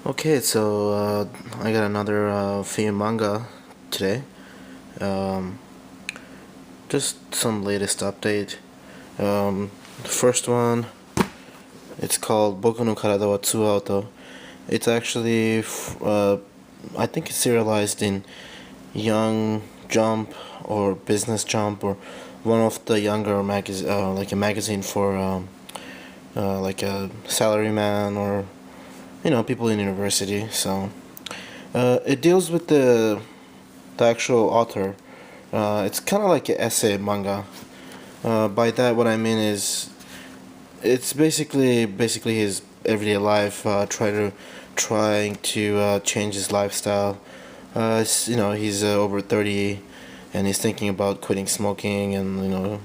Okay, so I got another theme manga today. Um, just some latest update. The first one, it's called "ぼくの体はツーアウト." It's actually, I think it's serialized in Young Jump or Business Jump or one of the younger like a magazine for like a salaryman or people in university. So it deals with the actual author. It's kind of like an essay manga. By that, what I mean is it's basically his everyday life. Trying to change his lifestyle. He's over 30, and he's thinking about quitting smoking and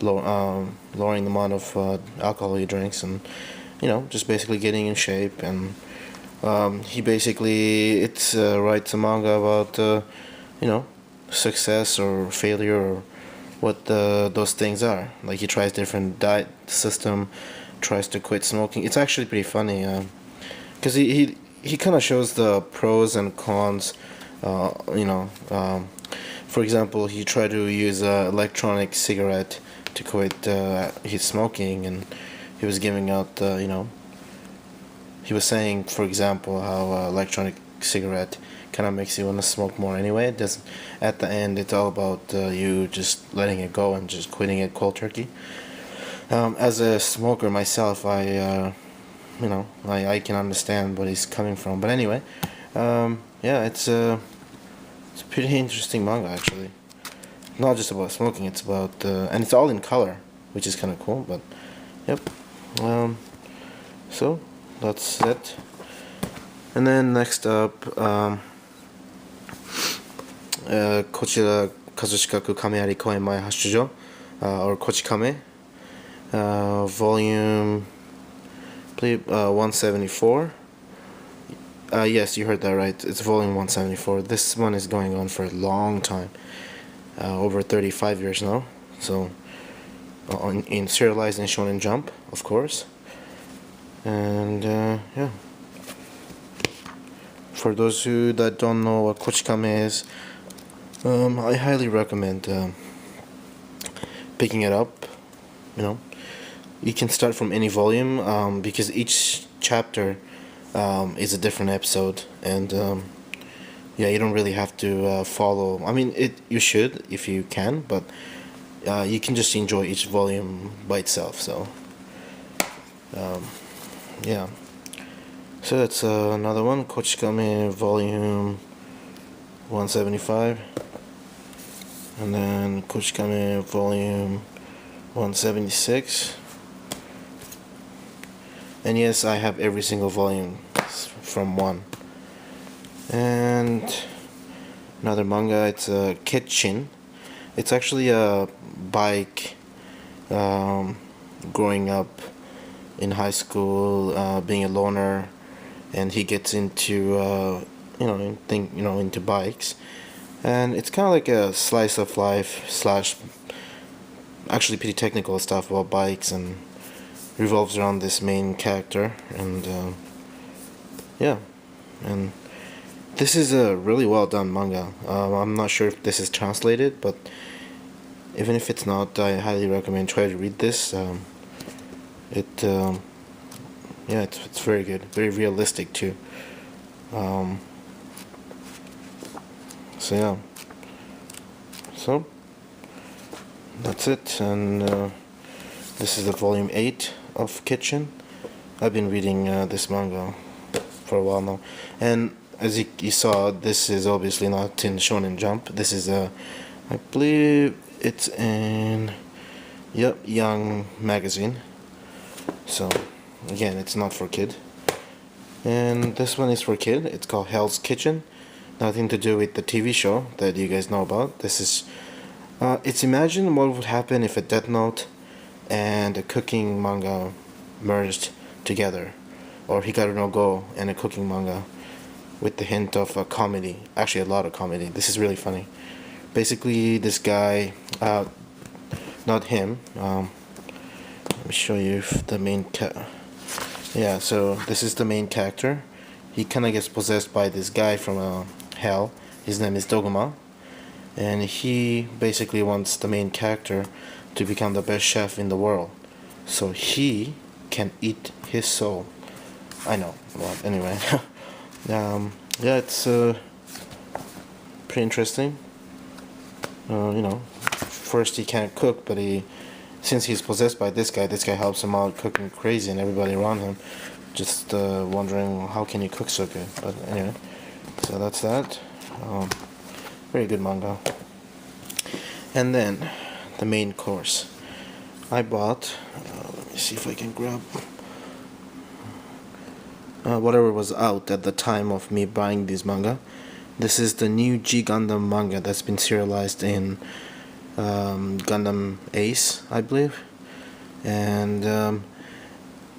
lowering the amount of alcohol he drinks, and just basically getting in shape. And he basically writes a manga about success or failure or what those things are. Like he tries different diet system, tries to quit smoking. It's actually pretty funny because he kind of shows the pros and cons. For example, he tried to use an electronic cigarette to quit his smoking, and he was giving out he was saying, for example, how electronic cigarette kind of makes you want to smoke more anyway. It doesn't. At the end, it's all about you just letting it go and just quitting it cold turkey. As a smoker myself, I can understand what he's coming from. But anyway, yeah, it's a pretty interesting manga actually. Not just about smoking. It's about and it's all in color, which is kind of cool. But yep. So that's it. And then next up, こちら葛飾区亀有公園前派出所 or こち亀 volume 174. Yes, you heard that right. It's volume 174. This one is going on for a long time, over 35 years now. So in serialized in Shonen Jump, of course. And yeah, for those that don't know what Kochikame is, I highly recommend picking it up. You can start from any volume because each chapter is a different episode, and yeah, you don't really have to follow. I mean, you should if you can, but you can just enjoy each volume by itself. So yeah, so that's another one, Kochikame volume 175, and then Kochikame volume 176. And yes, I have every single volume from one. And another manga, it's Keッチン. It's actually a bike growing up in high school, being a loner, and he gets into into bikes, and it's kind of like a slice of life slash actually pretty technical stuff about bikes, and revolves around this main character. And yeah, and this is a really well done manga. I'm not sure if this is translated, but even if it's not, I highly recommend try to read this. It's very good, very realistic too. So yeah, so that's it. And this is the volume 8 of Keッチン. I've been reading this manga for a while now, and as you saw, this is obviously not in Shonen Jump. This is I believe it's in Young magazine. So again, it's not for kid. And this one is for kid. It's called Hell's Kitchen. Nothing to do with the TV show that you guys know about. This is it's imagine what would happen if a Death Note and a cooking manga merged together, or Hikaru no Go and a cooking manga with the hint of a comedy. Actually, a lot of comedy. This is really funny. Basically, this guy, not him. Let me show you the main yeah, so this is the main character. he kind of gets possessed by this guy from hell. His name is Dogma, and he basically wants the main character to become the best chef in the world, so he can eat his soul. I know, but anyway. Yeah, it's pretty interesting. First he can't cook, but since he's possessed by this guy helps him out cooking crazy, and everybody around him just wondering how can he cook so good. But anyway, so that's that. Very good manga. And then the main course. I bought, let me see if I can grab whatever was out at the time of me buying this manga. This is the new G Gundam manga that's been serialized in Gundam Ace, I believe. And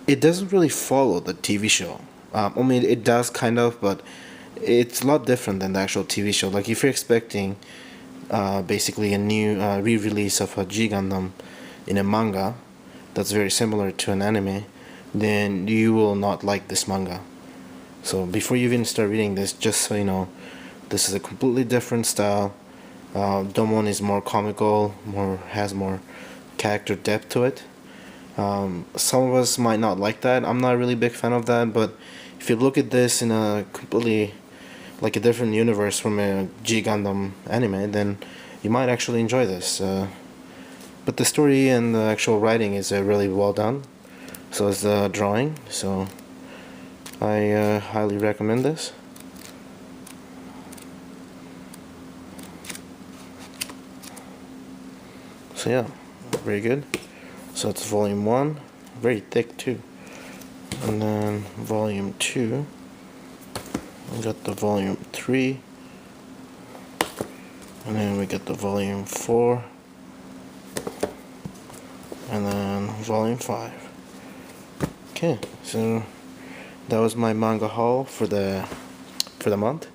it doesn't really follow the TV show. I mean, it does kind of, but it's a lot different than the actual TV show. Like, if you're expecting basically a new re-release of a G Gundam in a manga that's very similar to an anime, then you will not like this manga. So before you even start reading this, just so you know, this is a completely different style. Domon is more comical, has more character depth to it. Some of us might not like that. I'm not a really big fan of that, but if you look at this in a completely, like a different universe from a G Gundam anime, then you might actually enjoy this. But the story and the actual writing is really well done. So is the drawing. So I highly recommend this. So yeah, very good. So it's volume 1, very thick too. And then volume 2, we got the volume 3, and then we got the volume 4, and then volume 5. Okay, so that was my manga haul for the month.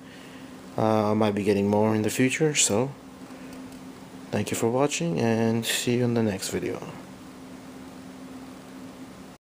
I might be getting more in the future, so thank you for watching, and see you in the next video.